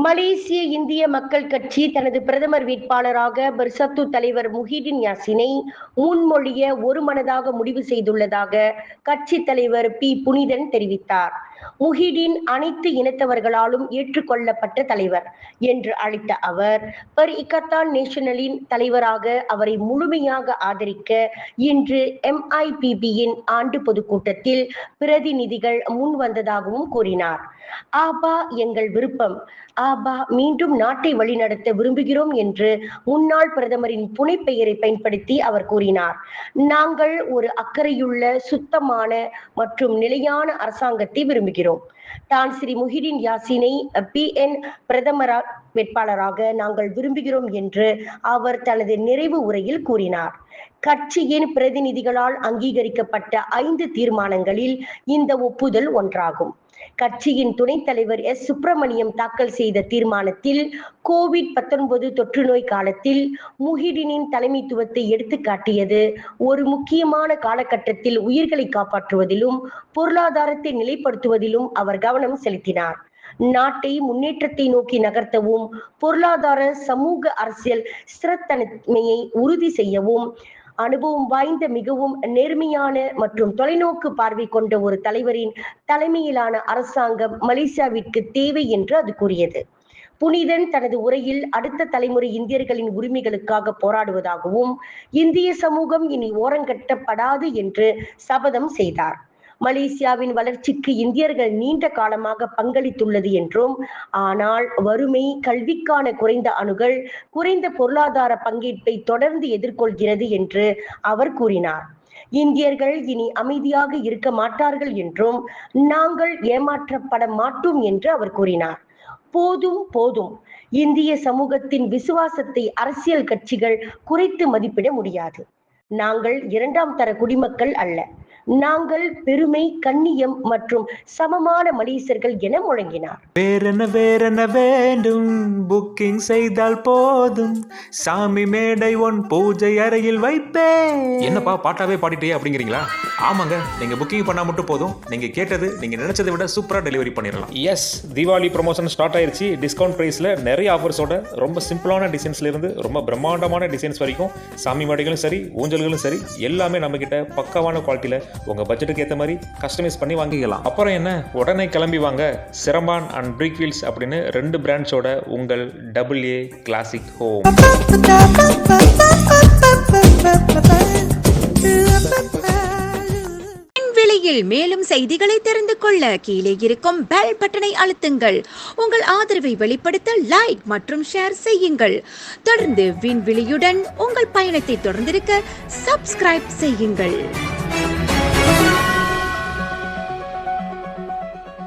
மலேசிய இந்திய மக்கள் கட்சி தனது பிரதமர் வேட்பாளராக பெர்சத்து தலைவர் முஹிடின் யாசினை முன்மொழிய ஒருமனதாக முடிவு செய்துள்ளதாக கட்சி தலைவர் பி புனிதன் தெரிவித்தார். முஹிடின் அனைத்து இனத்தவர்களாலும் ஏற்றுக்கொள்ளப்பட்ட தலைவர் என்று அழைத்த அவர், பர்-இக்கத்தான் நேஷனலின் தலைவராக அவரை முழுமையாக ஆதரிக்க இன்று MIPBயின் ஆண்டு பொதுக்கூட்டத்தில் பிரதிநிதிகள் முன்வந்ததாகவும் கூறினார். ஆபா எங்கள் விருப்பம், ஆபா மீண்டும் நாட்டை வழிநடத்த விரும்புகிறோம் என்று முன்னாள் பிரதமரின் புனைப்பெயரை பயன்படுத்தி அவர் கூறினார். நாங்கள் ஒரு அக்கறையுள்ள, சுத்தமான மற்றும் நிலையான அரசாங்கத்தை விரும்புகிறோம். தான் ஸ்ரீ முஹிடின் யாசினை PN பிரதமர் வேட்பாளராக நாங்கள் விரும்புகிறோம் என்று அவர் தனது நிறைவு உரையில் கூறினார். கட்சியின் பிரதிநிதிகளால் அங்கீகரிக்கப்பட்ட 5 தீர்மானங்களில் இந்த ஒப்புதல் ஒன்றாகும். கட்சியின் துணைத் தலைவர் சுப்பிரமணியம் தாக்கல் செய்த தீர்மானத்தில் COVID-19 தொற்று நோய் காலத்தில் முஹிடினின் தலைமைத்துவத்தை எடுத்துக்காட்டியது. ஒரு முக்கியமான காலகட்டத்தில் உயிர்களை காப்பாற்றுவதிலும் பொருளாதாரத்தை நிலைப்படுத்துவதிலும் அவர் கவனம் செலுத்தினார். நாட்டை முன்னேற்றத்தை நோக்கி நகர்த்தவும், பொருளாதார, சமூக, அரசியல் ஸ்திரத்தன்மையை உறுதி செய்யவும் அனுபவம் வாய்ந்த, மிகவும் நேர்மையான மற்றும் தொலைநோக்கு பார்வை கொண்ட ஒரு தலைவரின் தலைமையிலான அரசாங்கம் மலேசியாவிற்கு தேவை என்று அது கூறியது. புனிதன் தனது உரையில் அடுத்த தலைமுறை இந்தியர்களின் உரிமைகளுக்காக போராடுவதாகவும், இந்திய சமூகம் இனி ஓரங்கட்டப்படாது என்று சபதம் செய்தார். மலேசியாவின் வளர்ச்சிக்கு இந்தியர்கள் நீண்ட காலமாக பங்களித்துள்ளது என்றும், ஆனால் வறுமை, கல்விக்கான குறைந்த அணுகல், குறைந்த பொருளாதார பங்கேற்பை தொடர்ந்து எதிர்கொள்கிறது என்று அவர் கூறினார். இந்தியர்கள் இனி அமைதியாக இருக்க மாட்டார்கள் என்றும், நாங்கள் ஏமாற்றப்பட மாட்டோம் என்று அவர் கூறினார். போதும் போதும், இந்திய சமூகத்தின் விசுவாசத்தை அரசியல் கட்சிகள் குறைத்து மதிப்பிட முடியாது. நாங்கள் 2ஆம் தர குடிமக்கள் அல்ல. நாங்கள் பெருமை, கண்ணியம் மற்றும் சமமான மலேசியர்கள் என முழங்கினார். வேறென்ன வேண்டும், புக்கிங் செய்தால் போதும், சாமி மேடை ஒன் பூஜை அறையில் வைப்பேன். என்னப்பா பாட்டாவே பாடிட்டே அப்படிங்கிறீங்களா? ஆமாங்க, நீங்க புக்கிங் பண்ணா மட்டும் போதும். நீங்க கேட்டது, நீங்க நினைச்சதை விட சூப்பரா டெலிவரி பண்ணிடலாம். எஸ், தீபாவளி ப்ரொமோஷன் ஸ்டார்ட் ஆயிருச்சு. டிஸ்கவுண்ட் பிரைஸ்ல நிறைய ஆஃபர்ஸோட ரொம்ப சிம்பிளான டிசைன்ஸ்ல இருந்து ரொம்ப பிரம்மாண்டமான டிசைன்ஸ் வரைக்கும், சாமி மேடைகளும் சரி, ஊஞ்சல்களும் சரி, எல்லாமே நம்ம கிட்ட பக்காவான குவாலிட்டியில உங்க பட்ஜெட்டுக்கு ஏற்ற மாதிரி கஸ்டமைஸ் பண்ணி வாங்கிக்கலாம். அப்புறம் என்ன, உடனே கிளம்பி வாங்க. சிரம்பான் அண்ட் பிரிக் வீல்ஸ் அப்படின்னு 2 பிராண்ட்ஸோட உங்கள் AA கிளாசிக் ஹோம். விலையில் மேலும் செய்திகளை தெரிந்து கொள்ள கீழே இருக்கும் பெல் பட்டனை அழுத்துங்கள். உங்கள் ஆதரவை வெளிப்படுத்த லைக் மற்றும் ஷேர் செய்யுங்கள். தொடர்ந்து விண்வெளியுடன் உங்கள் பயணத்தை தொடர்ந்திருக்க சப்ஸ்கிரைப் செய்யுங்கள்.